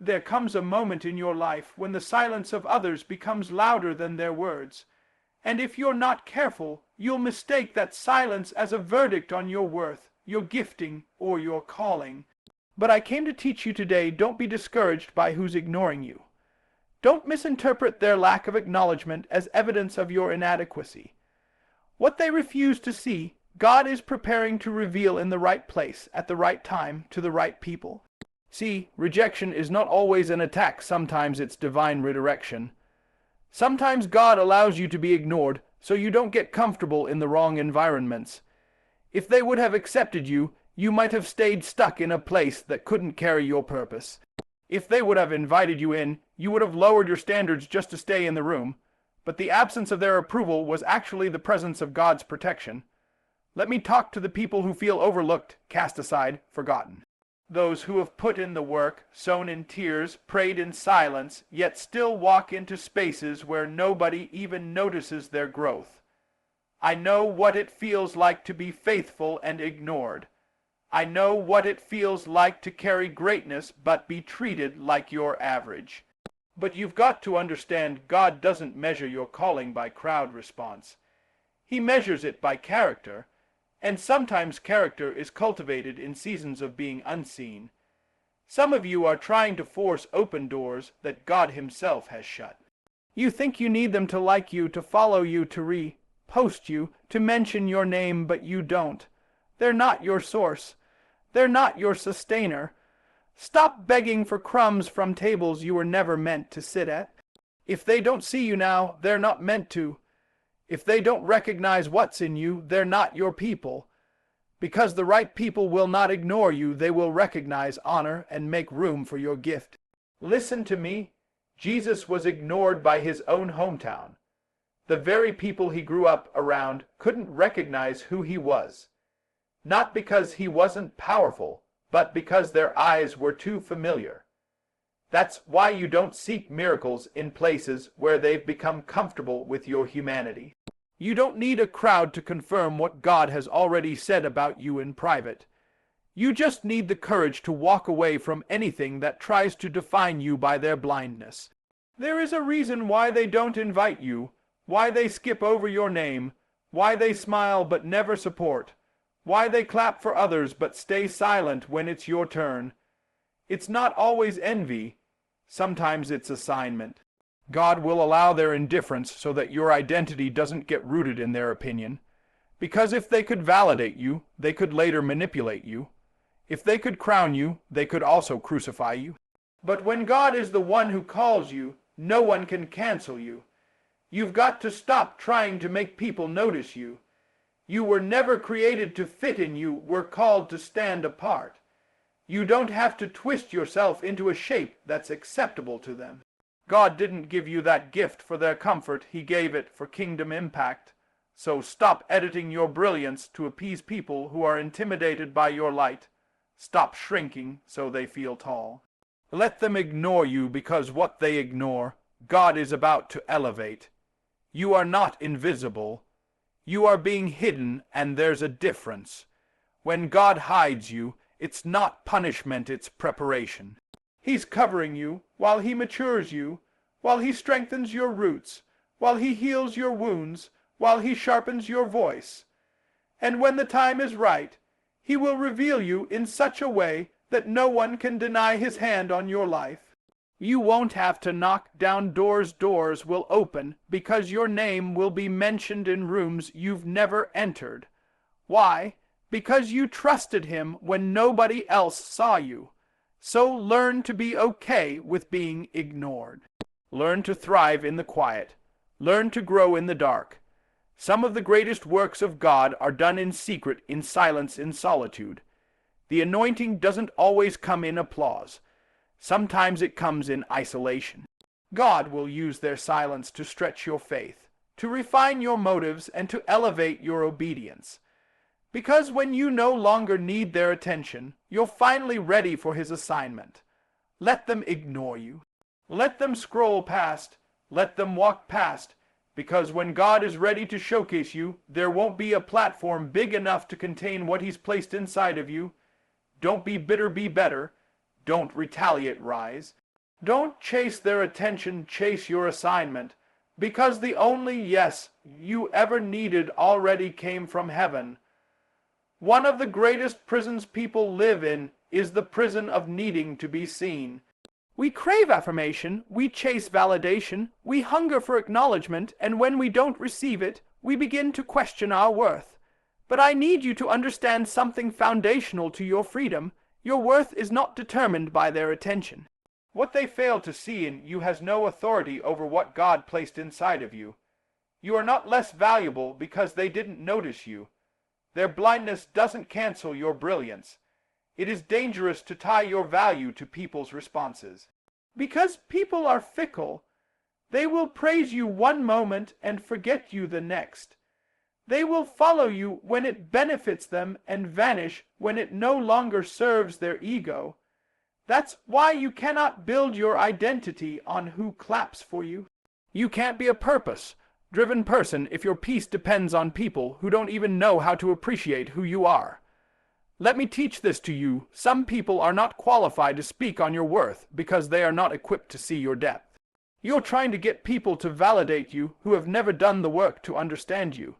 There comes a moment in your life when the silence of others becomes louder than their words, and if you're not careful, you'll mistake that silence as a verdict on your worth, your gifting, or your calling. But I came to teach you today, don't be discouraged by who's ignoring you. Don't misinterpret their lack of acknowledgement as evidence of your inadequacy. What they refuse to see, God is preparing to reveal in the right place, at the right time, to the right people. See, rejection is not always an attack, sometimes it's divine redirection. Sometimes God allows you to be ignored so you don't get comfortable in the wrong environments. If they would have accepted you, you might have stayed stuck in a place that couldn't carry your purpose. If they would have invited you in, you would have lowered your standards just to stay in the room. But the absence of their approval was actually the presence of God's protection. Let me talk to the people who feel overlooked, cast aside, forgotten. Those who have put in the work, sown in tears, prayed in silence, yet still walk into spaces where nobody even notices their growth. I know what it feels like to be faithful and ignored. I know what it feels like to carry greatness but be treated like you're average. But you've got to understand, God doesn't measure your calling by crowd response. He measures it by character. And sometimes character is cultivated in seasons of being unseen. Some of you are trying to force open doors that God Himself has shut. You think you need them to like you, to follow you, to repost you, to mention your name, but you don't. They're not your source. They're not your sustainer. Stop begging for crumbs from tables you were never meant to sit at. If they don't see you now, they're not meant to. If they don't recognize what's in you, they're not your people. Because the right people will not ignore you, they will recognize, honor, and make room for your gift. Listen to me. Jesus was ignored by His own hometown. The very people He grew up around couldn't recognize who He was. Not because He wasn't powerful, but because their eyes were too familiar. That's why you don't seek miracles in places where they've become comfortable with your humanity. You don't need a crowd to confirm what God has already said about you in private. You just need the courage to walk away from anything that tries to define you by their blindness. There is a reason why they don't invite you, why they skip over your name, why they smile but never support, why they clap for others but stay silent when it's your turn. It's not always envy. Sometimes it's assignment. God will allow their indifference so that your identity doesn't get rooted in their opinion. Because if they could validate you, they could later manipulate you. If they could crown you, they could also crucify you. But when God is the one who calls you, no one can cancel you. You've got to stop trying to make people notice you. You were never created to fit in, you were called to stand apart. You don't have to twist yourself into a shape that's acceptable to them. God didn't give you that gift for their comfort, He gave it for kingdom impact. So stop editing your brilliance to appease people who are intimidated by your light. Stop shrinking so they feel tall. Let them ignore you, because what they ignore, God is about to elevate. You are not invisible. You are being hidden, and there's a difference. When God hides you, it's not punishment, it's preparation. He's covering you while He matures you, while He strengthens your roots, while He heals your wounds, while He sharpens your voice. And when the time is right, He will reveal you in such a way that no one can deny His hand on your life. You won't have to knock down doors. Doors will open because your name will be mentioned in rooms you've never entered. Why? Because you trusted Him when nobody else saw you. So learn to be okay with being ignored. Learn to thrive in the quiet. Learn to grow in the dark. Some of the greatest works of God are done in secret, in silence, in solitude. The anointing doesn't always come in applause. Sometimes it comes in isolation. God will use their silence to stretch your faith, to refine your motives, and to elevate your obedience. Because when you no longer need their attention, you're finally ready for His assignment. Let them ignore you. Let them scroll past. Let them walk past. Because when God is ready to showcase you, there won't be a platform big enough to contain what He's placed inside of you. Don't be bitter, be better. Don't retaliate, rise. Don't chase their attention, chase your assignment, because the only yes you ever needed already came from heaven. One of the greatest prisons people live in is the prison of needing to be seen. We crave affirmation, we chase validation, we hunger for acknowledgement, and when we don't receive it, we begin to question our worth. But I need you to understand something foundational to your freedom. Your worth is not determined by their attention. What they fail to see in you has no authority over what God placed inside of you. You are not less valuable because they didn't notice you. Their blindness doesn't cancel your brilliance. It is dangerous to tie your value to people's responses. Because people are fickle, they will praise you one moment and forget you the next. They will follow you when it benefits them and vanish when it no longer serves their ego. That's why you cannot build your identity on who claps for you. You can't be a purpose-driven person if your peace depends on people who don't even know how to appreciate who you are. Let me teach this to you. Some people are not qualified to speak on your worth because they are not equipped to see your depth. You're trying to get people to validate you who have never done the work to understand you.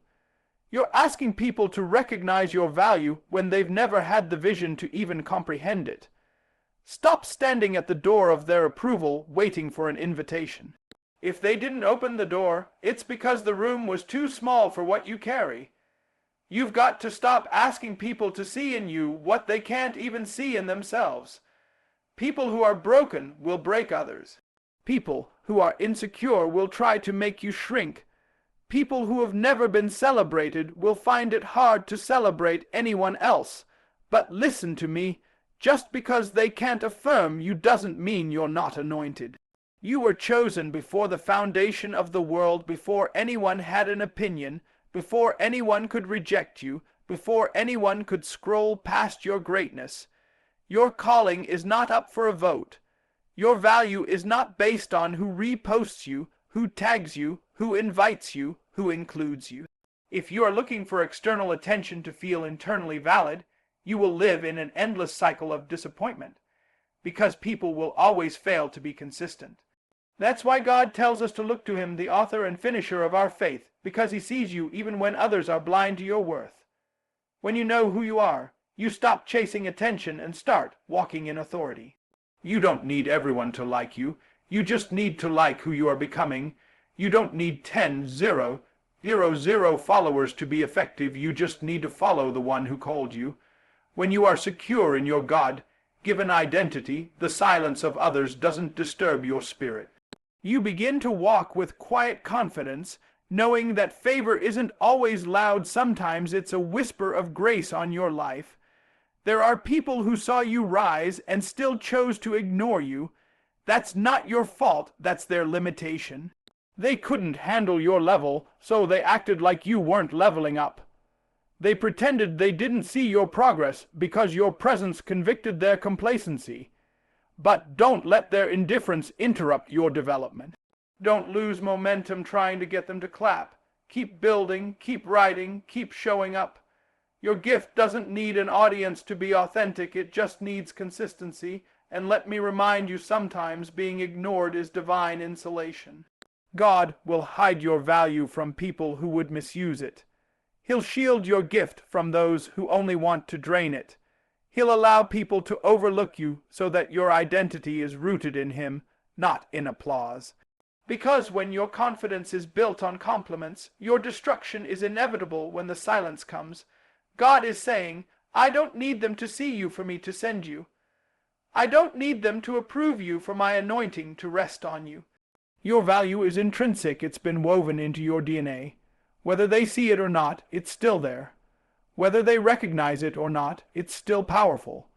You're asking people to recognize your value when they've never had the vision to even comprehend it. Stop standing at the door of their approval waiting for an invitation. If they didn't open the door, it's because the room was too small for what you carry. You've got to stop asking people to see in you what they can't even see in themselves. People who are broken will break others. People who are insecure will try to make you shrink. People who have never been celebrated will find it hard to celebrate anyone else. But listen to me. Just because they can't affirm you doesn't mean you're not anointed. You were chosen before the foundation of the world, before anyone had an opinion, before anyone could reject you, before anyone could scroll past your greatness. Your calling is not up for a vote. Your value is not based on who reposts you, who tags you, who invites you, who includes you. If you are looking for external attention to feel internally valid, you will live in an endless cycle of disappointment, because people will always fail to be consistent. That's why God tells us to look to Him, the author and finisher of our faith, because He sees you even when others are blind to your worth. When you know who you are, you stop chasing attention and start walking in authority. You don't need everyone to like you. You just need to like who you are becoming. You don't need 0 followers to be effective. You just need to follow the one who called you. When you are secure in your God-given identity, the silence of others doesn't disturb your spirit. You begin to walk with quiet confidence, knowing that favor isn't always loud. Sometimes it's a whisper of grace on your life. There are people who saw you rise and still chose to ignore you. That's not your fault, that's their limitation. They couldn't handle your level, so they acted like you weren't leveling up. They pretended they didn't see your progress because your presence convicted their complacency. But don't let their indifference interrupt your development. Don't lose momentum trying to get them to clap. Keep building, keep writing, keep showing up. Your gift doesn't need an audience to be authentic, it just needs consistency. And let me remind you, sometimes being ignored is divine insulation. God will hide your value from people who would misuse it. He'll shield your gift from those who only want to drain it. He'll allow people to overlook you so that your identity is rooted in Him, not in applause. Because when your confidence is built on compliments, your destruction is inevitable when the silence comes. God is saying, I don't need them to see you for me to send you. I don't need them to approve you for my anointing to rest on you. Your value is intrinsic. It's been woven into your DNA. Whether they see it or not, it's still there. Whether they recognize it or not, it's still powerful.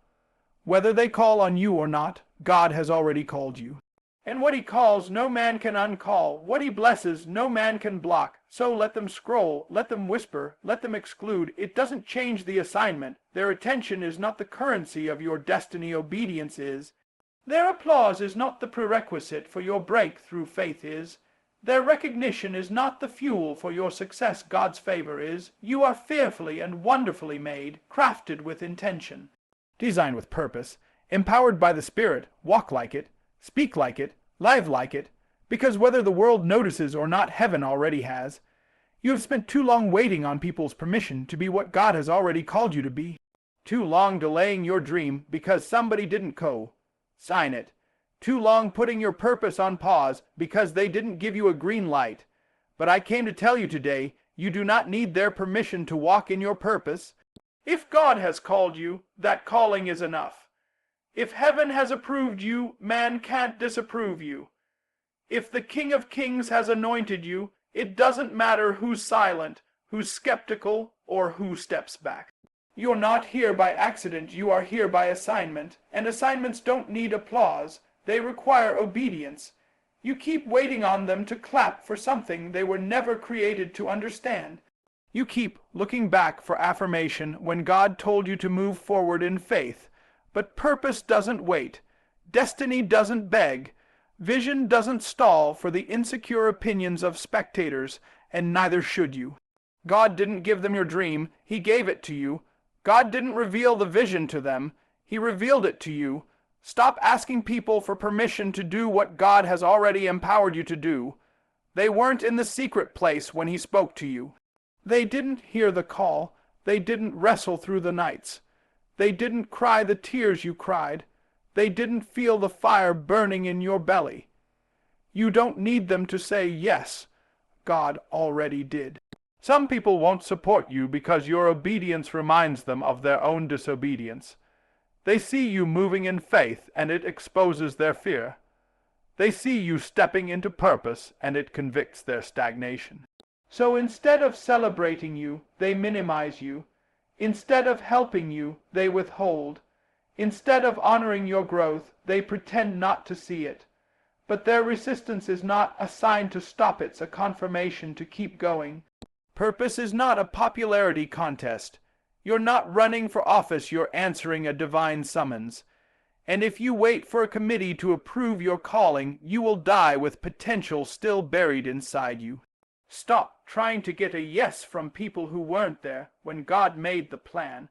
Whether they call on you or not, God has already called you. And what He calls, no man can uncall. What He blesses, no man can block. So let them scroll, let them whisper, let them exclude. It doesn't change the assignment. Their attention is not the currency of your destiny. Obedience is. Their applause is not the prerequisite for your breakthrough. Faith is. Their recognition is not the fuel for your success. God's favor is. You are fearfully and wonderfully made, crafted with intention. Designed with purpose, empowered by the Spirit, walk like it, Speak like it, live like it, because whether the world notices or not, heaven already has. You have spent too long waiting on people's permission to be what God has already called you to be. Too long delaying your dream because somebody didn't sign it. Too long putting your purpose on pause because they didn't give you a green light. But I came to tell you today, you do not need their permission to walk in your purpose. If God has called you, that calling is enough. If heaven has approved you, man can't disapprove you. If the King of Kings has anointed you, it doesn't matter who's silent, who's skeptical, or who steps back. You're not here by accident, you are here by assignment, and assignments don't need applause, they require obedience. You keep waiting on them to clap for something they were never created to understand. You keep looking back for affirmation when God told you to move forward in faith. But purpose doesn't wait. Destiny doesn't beg. Vision doesn't stall for the insecure opinions of spectators, and neither should you. God didn't give them your dream, He gave it to you. God didn't reveal the vision to them, He revealed it to you. Stop asking people for permission to do what God has already empowered you to do. They weren't in the secret place when He spoke to you. They didn't hear the call. They didn't wrestle through the nights. They didn't cry the tears you cried. They didn't feel the fire burning in your belly. You don't need them to say yes. God already did. Some people won't support you because your obedience reminds them of their own disobedience. They see you moving in faith, and it exposes their fear. They see you stepping into purpose, and it convicts their stagnation. So instead of celebrating you, they minimize you. Instead of helping you, they withhold. Instead of honoring your growth, they pretend not to see it. But their resistance is not a sign to stop, it's a confirmation to keep going. Purpose is not a popularity contest. You're not running for office, you're answering a divine summons. And if you wait for a committee to approve your calling, you will die with potential still buried inside you. Stop trying to get a yes from people who weren't there when God made the plan.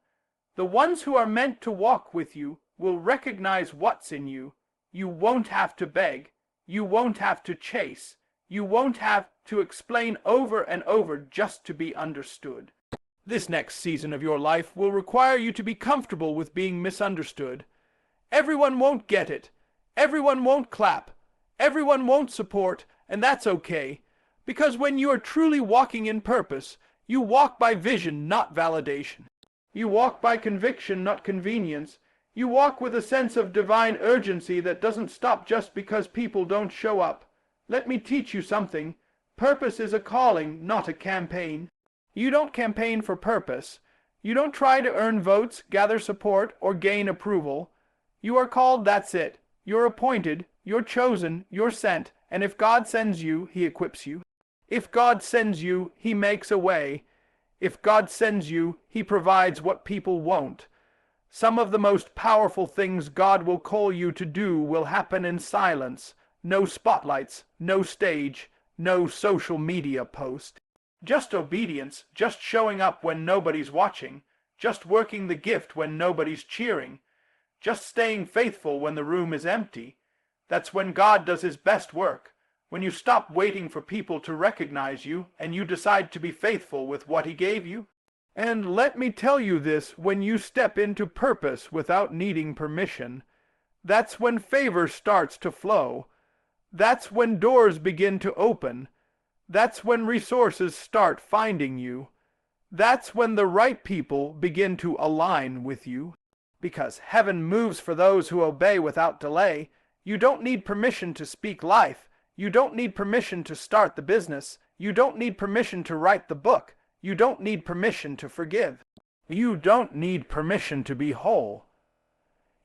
The ones who are meant to walk with you will recognize what's in you. You won't have to beg. You won't have to chase. You won't have to explain over and over just to be understood. This next season of your life will require you to be comfortable with being misunderstood. Everyone won't get it. Everyone won't clap. Everyone won't support, and that's okay. Because when you are truly walking in purpose, you walk by vision, not validation. You walk by conviction, not convenience. You walk with a sense of divine urgency that doesn't stop just because people don't show up. Let me teach you something. Purpose is a calling, not a campaign. You don't campaign for purpose. You don't try to earn votes, gather support, or gain approval. You are called, that's it. You're appointed, you're chosen, you're sent, and if God sends you, He equips you. If God sends you, He makes a way. If God sends you, He provides what people won't. Some of the most powerful things God will call you to do will happen in silence. No spotlights, no stage, no social media post. Just obedience, just showing up when nobody's watching, just working the gift when nobody's cheering, just staying faithful when the room is empty. That's when God does His best work. When you stop waiting for people to recognize you and you decide to be faithful with what He gave you. And let me tell you this, when you step into purpose without needing permission, that's when favor starts to flow. That's when doors begin to open. That's when resources start finding you. That's when the right people begin to align with you. Because heaven moves for those who obey without delay. You don't need permission to speak life. You don't need permission to start the business. You don't need permission to write the book. You don't need permission to forgive. You don't need permission to be whole.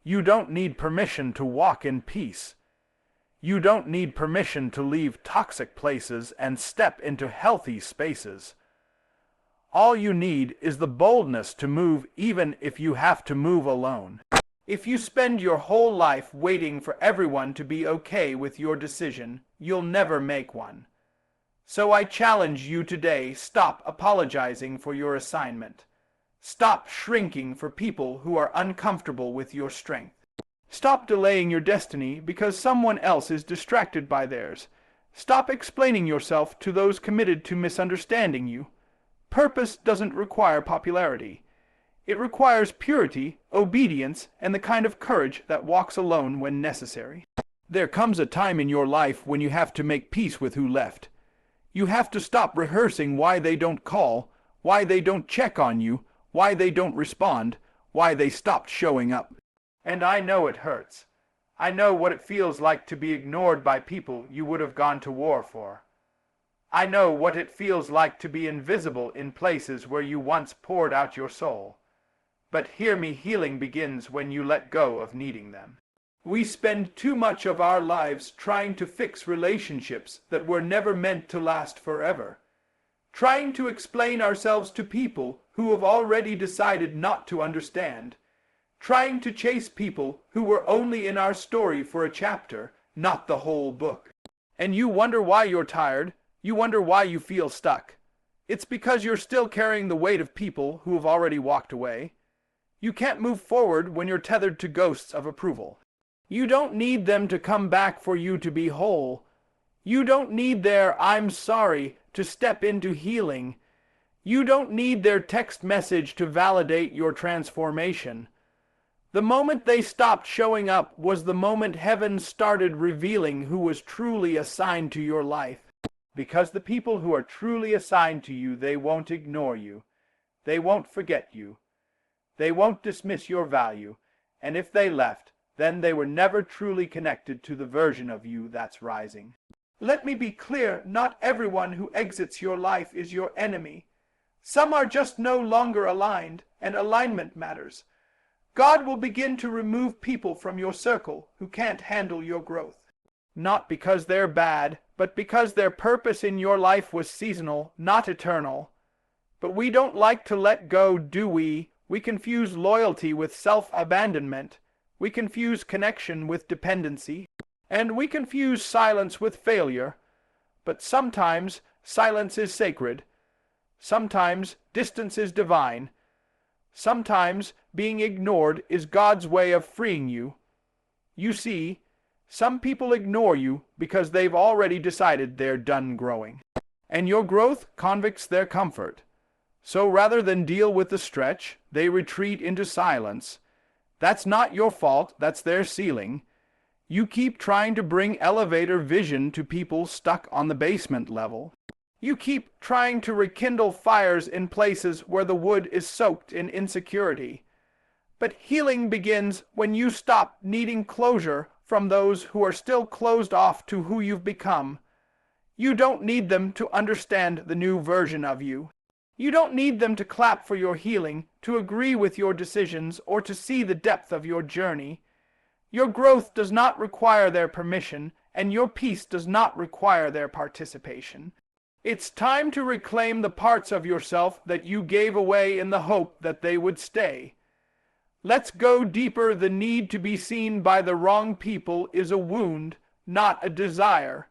You don't need permission to walk in peace. You don't need permission to leave toxic places and step into healthy spaces. All you need is the boldness to move even if you have to move alone. If you spend your whole life waiting for everyone to be okay with your decision, you'll never make one. So I challenge you today, stop apologizing for your assignment. Stop shrinking for people who are uncomfortable with your strength. Stop delaying your destiny because someone else is distracted by theirs. Stop explaining yourself to those committed to misunderstanding you. Purpose doesn't require popularity. It requires purity, obedience, and the kind of courage that walks alone when necessary. There comes a time in your life when you have to make peace with who left. You have to stop rehearsing why they don't call, why they don't check on you, why they don't respond, why they stopped showing up. And I know it hurts. I know what it feels like to be ignored by people you would have gone to war for. I know what it feels like to be invisible in places where you once poured out your soul. But hear me, healing begins when you let go of needing them. We spend too much of our lives trying to fix relationships that were never meant to last forever. Trying to explain ourselves to people who have already decided not to understand. Trying to chase people who were only in our story for a chapter, not the whole book. And you wonder why you're tired. You wonder why you feel stuck. It's because you're still carrying the weight of people who have already walked away. You can't move forward when you're tethered to ghosts of approval. You don't need them to come back for you to be whole. You don't need their "I'm sorry" to step into healing. You don't need their text message to validate your transformation. The moment they stopped showing up was the moment heaven started revealing who was truly assigned to your life. Because the people who are truly assigned to you, they won't ignore you. They won't forget you. They won't dismiss your value. And if they left, then they were never truly connected to the version of you that's rising. Let me be clear, not everyone who exits your life is your enemy. Some are just no longer aligned, and alignment matters. God will begin to remove people from your circle who can't handle your growth. Not because they're bad, but because their purpose in your life was seasonal, not eternal. But we don't like to let go, do we? We confuse loyalty with self-abandonment. We confuse connection with dependency. And we confuse silence with failure. But sometimes silence is sacred. Sometimes distance is divine. Sometimes being ignored is God's way of freeing you. You see, some people ignore you because they've already decided they're done growing. And your growth convicts their comfort. So rather than deal with the stretch, they retreat into silence. That's not your fault, that's their ceiling. You keep trying to bring elevator vision to people stuck on the basement level. You keep trying to rekindle fires in places where the wood is soaked in insecurity. But healing begins when you stop needing closure from those who are still closed off to who you've become. You don't need them to understand the new version of you. You don't need them to clap for your healing, to agree with your decisions, or to see the depth of your journey. Your growth does not require their permission, and your peace does not require their participation. It's time to reclaim the parts of yourself that you gave away in the hope that they would stay. Let's go deeper. The need to be seen by the wrong people is a wound, not a desire.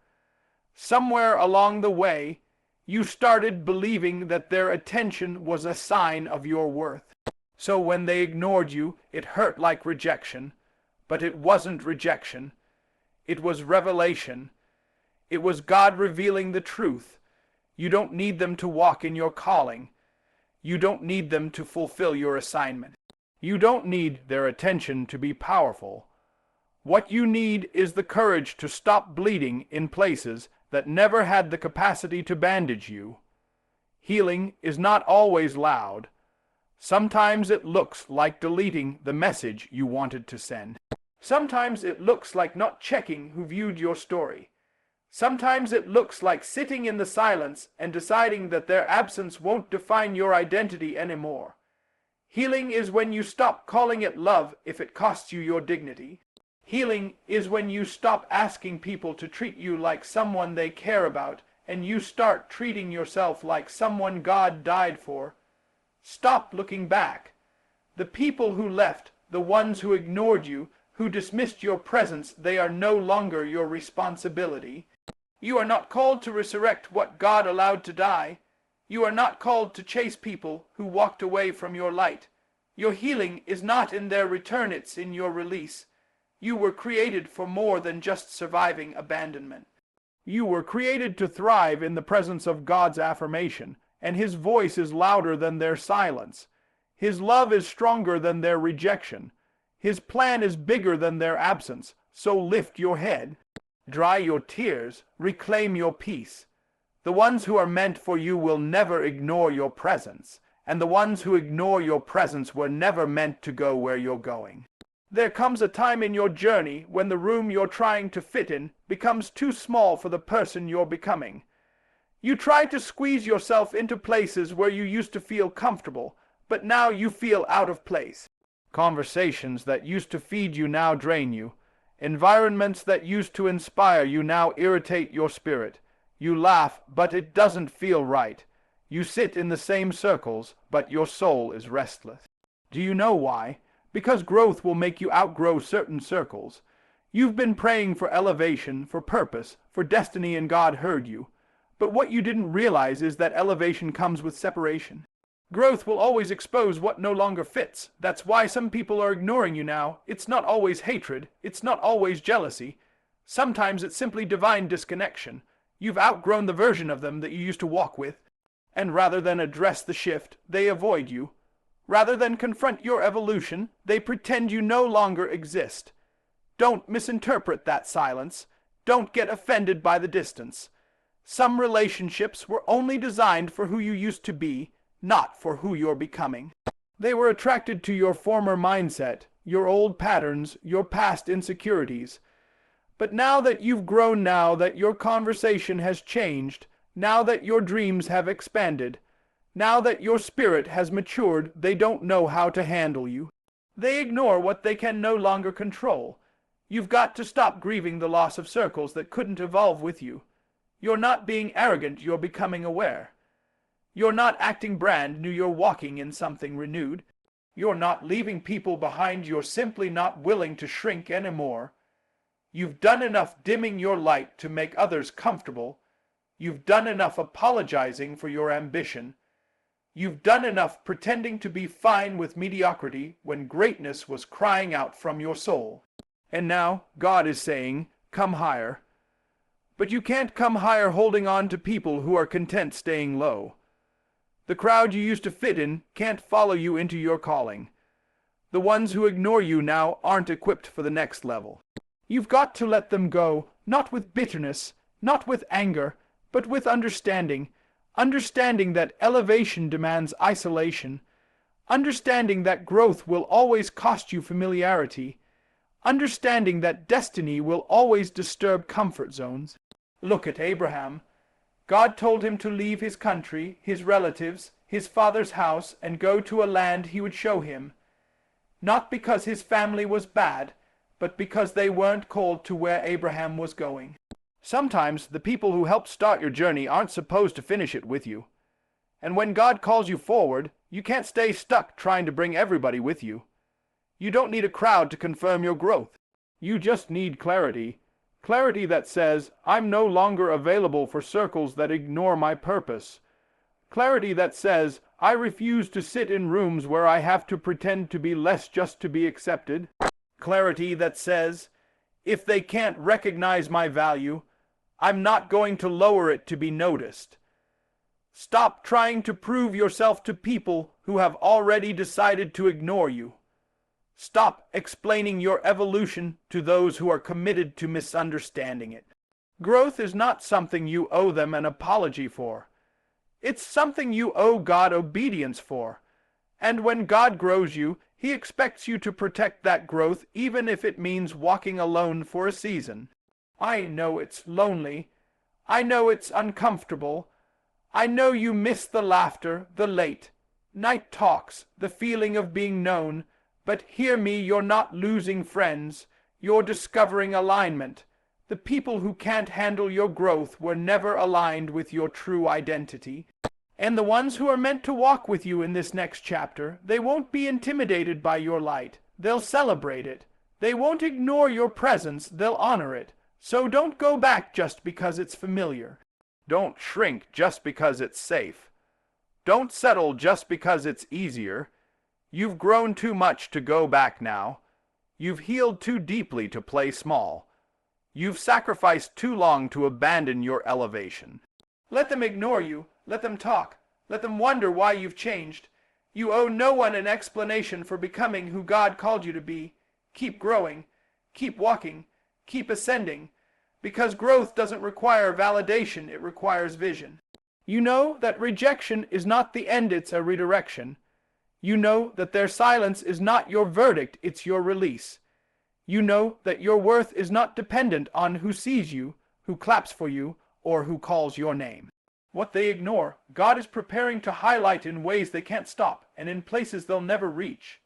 Somewhere along the way, you started believing that their attention was a sign of your worth. So when they ignored you, it hurt like rejection. But it wasn't rejection. It was revelation. It was God revealing the truth. You don't need them to walk in your calling. You don't need them to fulfill your assignment. You don't need their attention to be powerful. What you need is the courage to stop bleeding in places that never had the capacity to bandage you. Healing is not always loud. Sometimes it looks like deleting the message you wanted to send. Sometimes it looks like not checking who viewed your story. Sometimes it looks like sitting in the silence and deciding that their absence won't define your identity anymore. Healing is when you stop calling it love if it costs you your dignity. Healing is when you stop asking people to treat you like someone they care about and you start treating yourself like someone God died for. Stop looking back. The people who left, the ones who ignored you, who dismissed your presence, they are no longer your responsibility. You are not called to resurrect what God allowed to die. You are not called to chase people who walked away from your light. Your healing is not in their return, it's in your release. You were created for more than just surviving abandonment. You were created to thrive in the presence of God's affirmation, and His voice is louder than their silence. His love is stronger than their rejection. His plan is bigger than their absence. So lift your head, dry your tears, reclaim your peace. The ones who are meant for you will never ignore your presence, and the ones who ignore your presence were never meant to go where you're going. There comes a time in your journey when the room you're trying to fit in becomes too small for the person you're becoming. You try to squeeze yourself into places where you used to feel comfortable, but now you feel out of place. Conversations that used to feed you now drain you. Environments that used to inspire you now irritate your spirit. You laugh, but it doesn't feel right. You sit in the same circles, but your soul is restless. Do you know why? Because growth will make you outgrow certain circles. You've been praying for elevation, for purpose, for destiny, and God heard you. But what you didn't realize is that elevation comes with separation. Growth will always expose what no longer fits. That's why some people are ignoring you now. It's not always hatred. It's not always jealousy. Sometimes it's simply divine disconnection. You've outgrown the version of them that you used to walk with. And rather than address the shift, they avoid you. Rather than confront your evolution, they pretend you no longer exist. Don't misinterpret that silence. Don't get offended by the distance. Some relationships were only designed for who you used to be, not for who you're becoming. They were attracted to your former mindset, your old patterns, your past insecurities. But now that you've grown, now that your conversation has changed, now that your dreams have expanded, now that your spirit has matured, they don't know how to handle you. They ignore what they can no longer control. You've got to stop grieving the loss of circles that couldn't evolve with you. You're not being arrogant, you're becoming aware. You're not acting brand new, you're walking in something renewed. You're not leaving people behind, you're simply not willing to shrink anymore. You've done enough dimming your light to make others comfortable. You've done enough apologizing for your ambition. You've done enough pretending to be fine with mediocrity when greatness was crying out from your soul. And now God is saying, come higher. But you can't come higher holding on to people who are content staying low. The crowd you used to fit in can't follow you into your calling. The ones who ignore you now aren't equipped for the next level. You've got to let them go, not with bitterness, not with anger, but with understanding. Understanding that elevation demands isolation. Understanding that growth will always cost you familiarity. Understanding that destiny will always disturb comfort zones. Look at Abraham. God told him to leave his country, his relatives, his father's house, and go to a land he would show him. Not because his family was bad, but because they weren't called to where Abraham was going. Sometimes the people who helped start your journey aren't supposed to finish it with you. And when God calls you forward, you can't stay stuck trying to bring everybody with you. You don't need a crowd to confirm your growth. You just need clarity. Clarity that says, I'm no longer available for circles that ignore my purpose. Clarity that says, I refuse to sit in rooms where I have to pretend to be less just to be accepted. Clarity that says, if they can't recognize my value, I'm not going to lower it to be noticed. Stop trying to prove yourself to people who have already decided to ignore you. Stop explaining your evolution to those who are committed to misunderstanding it. Growth is not something you owe them an apology for. It's something you owe God obedience for. And when God grows you, He expects you to protect that growth even if it means walking alone for a season. I know it's lonely. I know it's uncomfortable. I know you miss the laughter, the late night talks, the feeling of being known. But hear me, you're not losing friends. You're discovering alignment. The people who can't handle your growth were never aligned with your true identity. And the ones who are meant to walk with you in this next chapter, they won't be intimidated by your light. They'll celebrate it. They won't ignore your presence. They'll honor it. So don't go back just because it's familiar. Don't shrink just because it's safe. Don't settle just because it's easier. You've grown too much to go back now. You've healed too deeply to play small. You've sacrificed too long to abandon your elevation. Let them ignore you. Let them talk. Let them wonder why you've changed. You owe no one an explanation for becoming who God called you to be. Keep growing. Keep walking. Keep ascending. Because growth doesn't require validation, it requires vision. You know that rejection is not the end, it's a redirection. You know that their silence is not your verdict, it's your release. You know that your worth is not dependent on who sees you, who claps for you, or who calls your name. What they ignore, God is preparing to highlight in ways they can't stop and in places they'll never reach.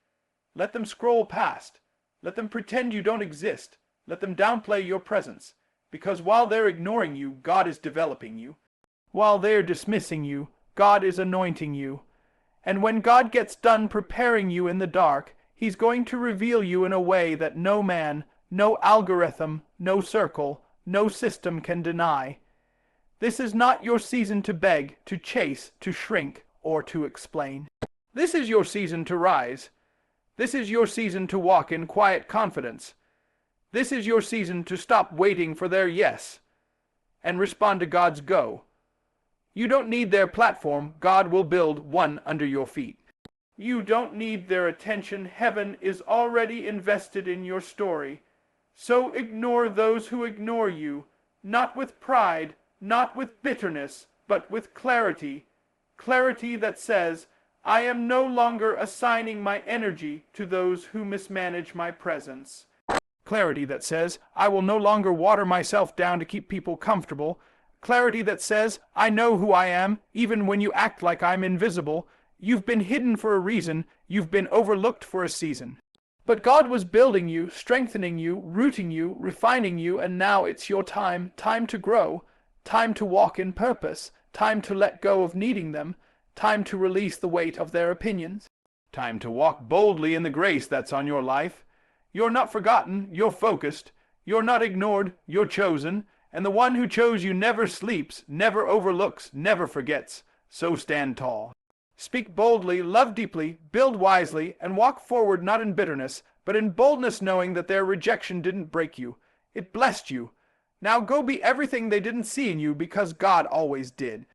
Let them scroll past. Let them pretend you don't exist. Let them downplay your presence. Because while they're ignoring you, God is developing you. While they're dismissing you, God is anointing you. And when God gets done preparing you in the dark, He's going to reveal you in a way that no man, no algorithm, no circle, no system can deny. This is not your season to beg, to chase, to shrink, or to explain. This is your season to rise. This is your season to walk in quiet confidence. This is your season to stop waiting for their yes and respond to God's go. You don't need their platform. God will build one under your feet. You don't need their attention. Heaven is already invested in your story. So ignore those who ignore you, not with pride, not with bitterness, but with clarity. Clarity that says, I am no longer assigning my energy to those who mismanage my presence. Clarity that says, I will no longer water myself down to keep people comfortable. Clarity that says, I know who I am, even when you act like I'm invisible. You've been hidden for a reason. You've been overlooked for a season. But God was building you, strengthening you, rooting you, refining you, and now it's your time to grow, time to walk in purpose, time to let go of needing them, time to release the weight of their opinions, time to walk boldly in the grace that's on your life. You're not forgotten, you're focused, you're not ignored, you're chosen, and the one who chose you never sleeps, never overlooks, never forgets. So stand tall. Speak boldly, love deeply, build wisely, and walk forward not in bitterness, but in boldness, knowing that their rejection didn't break you. It blessed you. Now go be everything they didn't see in you, because God always did.